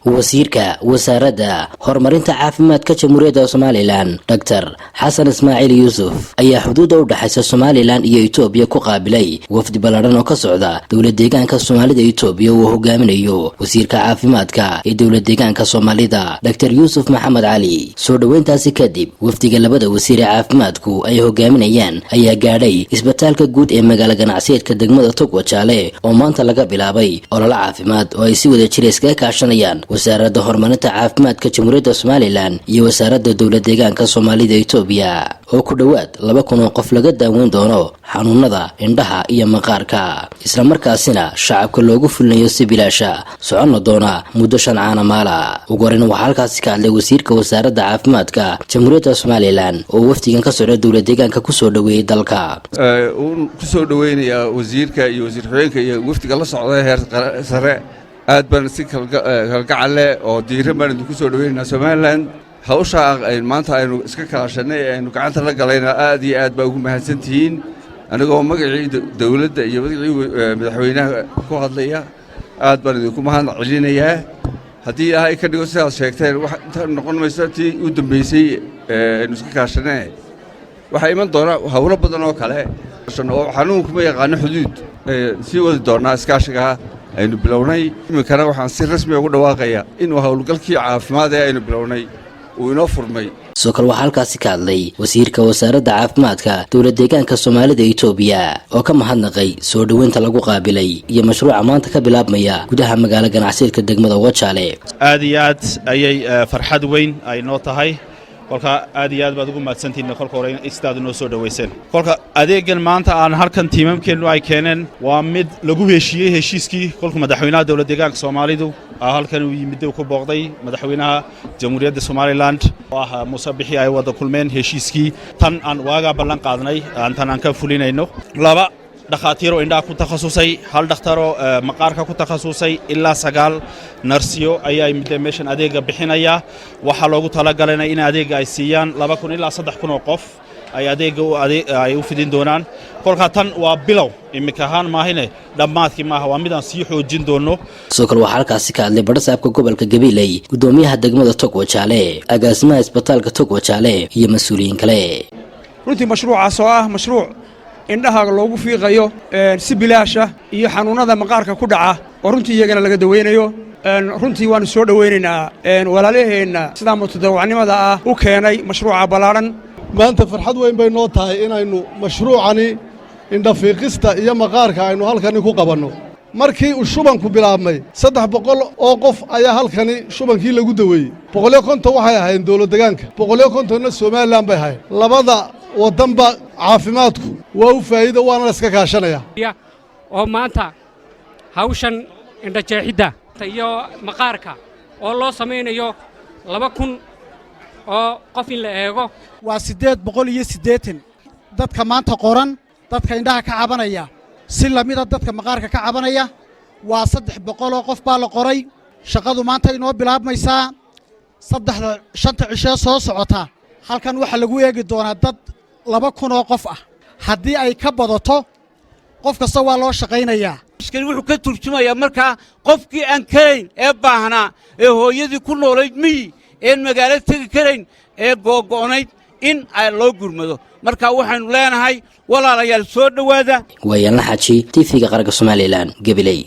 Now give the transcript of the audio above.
wasiirka wasaaradda horumarinta caafimaadka Jamhuuriyadda Somaliland Dr. Xasan Ismaaciil Yuusuf ayaa xuduudda u dhaxaysa Somaliland iyo Itoobiya ku qaabilay wafdi ballaaran oo ka socda dawlad deegaanka Soomaalida Itoobiya oo hogaaminayo wasiirka caafimaadka ee dawlad deegaanka Soomaalida Dr. Yuusuf Maxamed Cali. soo dhaweyntaasi kadib wafdiga labada wasiir ee caafimaadku ay hogaaminayaan ayaa gaadhay isbitaalka guud ee magaalada ganacsiyeedka degmada Togwajaale oo maanta laga bilaabay olole caafimaad oo ay si wada jir iskaga kaashanayaan wasaaradda horumarinta caafimaadka Jamhuuriyadda Somaliland iyo wasaaradda dawlad deegaanka Soomaalida Itoobiya oo ku dhawaad 2,000 oo qof laga daaweyn doono xanuunada indhaha iyo maqaarka isla markaasina shacabka loogu fulinayo si bilaasha socon doona muddo 5 caana ugu horeyn waxa halkaas ka hadlay wasiirka wasaaradda caafimaadka Jamhuuriyadda Somaliland oo wafdigan ka socda dawlad deegaanka ku soo dhaweeyay dalka ku soo dhaweynaya wasiirka iyo wasiir xigeenka iyo wafdiga la socda heer sare aad baan si kalgacal leh oo diiran baan ku soo dhaweynaa Somaliland hawsha ay maanta aynu iska kaashanay aynu gacanta la galayna aad iyo aad baa ugu mahadsantihiin anigoo magacii dawladda iyo magacii madaxweynaha ku hadlaya aad baan idinku mahad celinayaa haddii ay ka dhigo sidaas sheegteen wax noqon mayso tii u dambeysay aynu iska kaashanay waxa iman doona hawlo badan oo kale oo xanuunku ma yaqaan xuduud si wadi doona iskaashiga aynu bilownay imikana waxaan si rasmi ugu dhawaaqayaa inuu hawlgalkii caafimaad ee aynu bilownay uu inoo furmay soo kale waxaa halkaasi ka hadlay wasiirka wasaaradda caafimaadka dawlad deegaanka Soomaalida Itoobiya oo ka mahadnaqay soo dhaweynta lagu qaabilay iyo mashruuca maanta ka bilaabmaya gudaha magaalada ganacsiyeedka degmada Wajaale aad iyo aad ayay farxad weyn ay noo tahay kolka aad iyo aad baad ugu mahadsantihiin kolka hore istaad noo soo dhaweyseen kolka adeegan maanta aan halkan tiimamkeenu ay keeneen waa mid lagu heshiiyay heshiiskii kolka madaxweynaha dawlad deegaanka Soomaalidu halkan uu yimid ku booqday madaxweynaha Jamhuuriyadda Somaliland oo Muuse Bixi ay wada kulmeen heshiiskii tan aan waaga ballan qaadnay tan aan ka fulinayno laba dhakhaatiir oo indhaha ku takhasusay hal dhakhtar oo maqaarka ku takhasusay ilaa 9 narsiyo ayaa midda meeshan adeega bixinaya waxa loogu talagalay in adeega ay siiyaan 2,000 ilaa 3,000 oo qof ay adeega ay u fidin doonaan kolka tan waa bilow imika ahaan maahine dhammaadkii maaha waa mid aan sii xoojin doono soo kale waxaa halkaasi ka hadlay barsaabka gobolka Gabiley gudoomiyaha degmada Togwajaale agaasimaha isbitaalka Togwajaale iyo mas'uuliyiin kale runtii mashruucaas oo ah mashruuc indhaha loogu fiiqayo si bilaasha iyo xanuunada maqaarka ku dhaca oo runtii iyagana laga daweynayo runtii waanu soo dhaweynaynaa walaalaheena sida mutadawacnimada ah u keenay mashruuca balaaran maanta farxad weyn bay noo tahay inaynu mashruucani indha fiiqista iyo maqaarka aynu halkani ku qabanno markii uu shubanku bilaabmay 300 oo qof ayaa halkani shubankii lagu daweeyay 150 waxay ahaayeen dawlad deegaanka 150na Somaliland bay ahaayeen labada wadanba caafimaadku waa u faa'iido waana iska kaashanaya oo maanta hawshan indha jeexida iyo maqaarka oo loo sameeyo 2,000 oo qof in la eego waa 880 dadka maanta qoran dadka indhaha ka cabanaya si lamida dadka maqaarka ka cabanaya waa 300 oo qof baa la qoray shaqadu maanta inoo bilaabmaysaa 5 cisho soo socota halkan waxa lagu eegi doonaa dad 2,000 oo qof ah haddii ay ka badato qof kasta waa loo shaqaynayaa iskani wuxuu ka turjumayaa markaa qofkii aan karayn ee baahnaa ee hooyadii ku noolayd miyi ee magaalo tagi karayn ee googo'nayd in ay loo gurmado marka waxaanu leenahay walaalayaal soo dhawaada wayaan la xaji TV-ga qaranka Somaliland Gabiley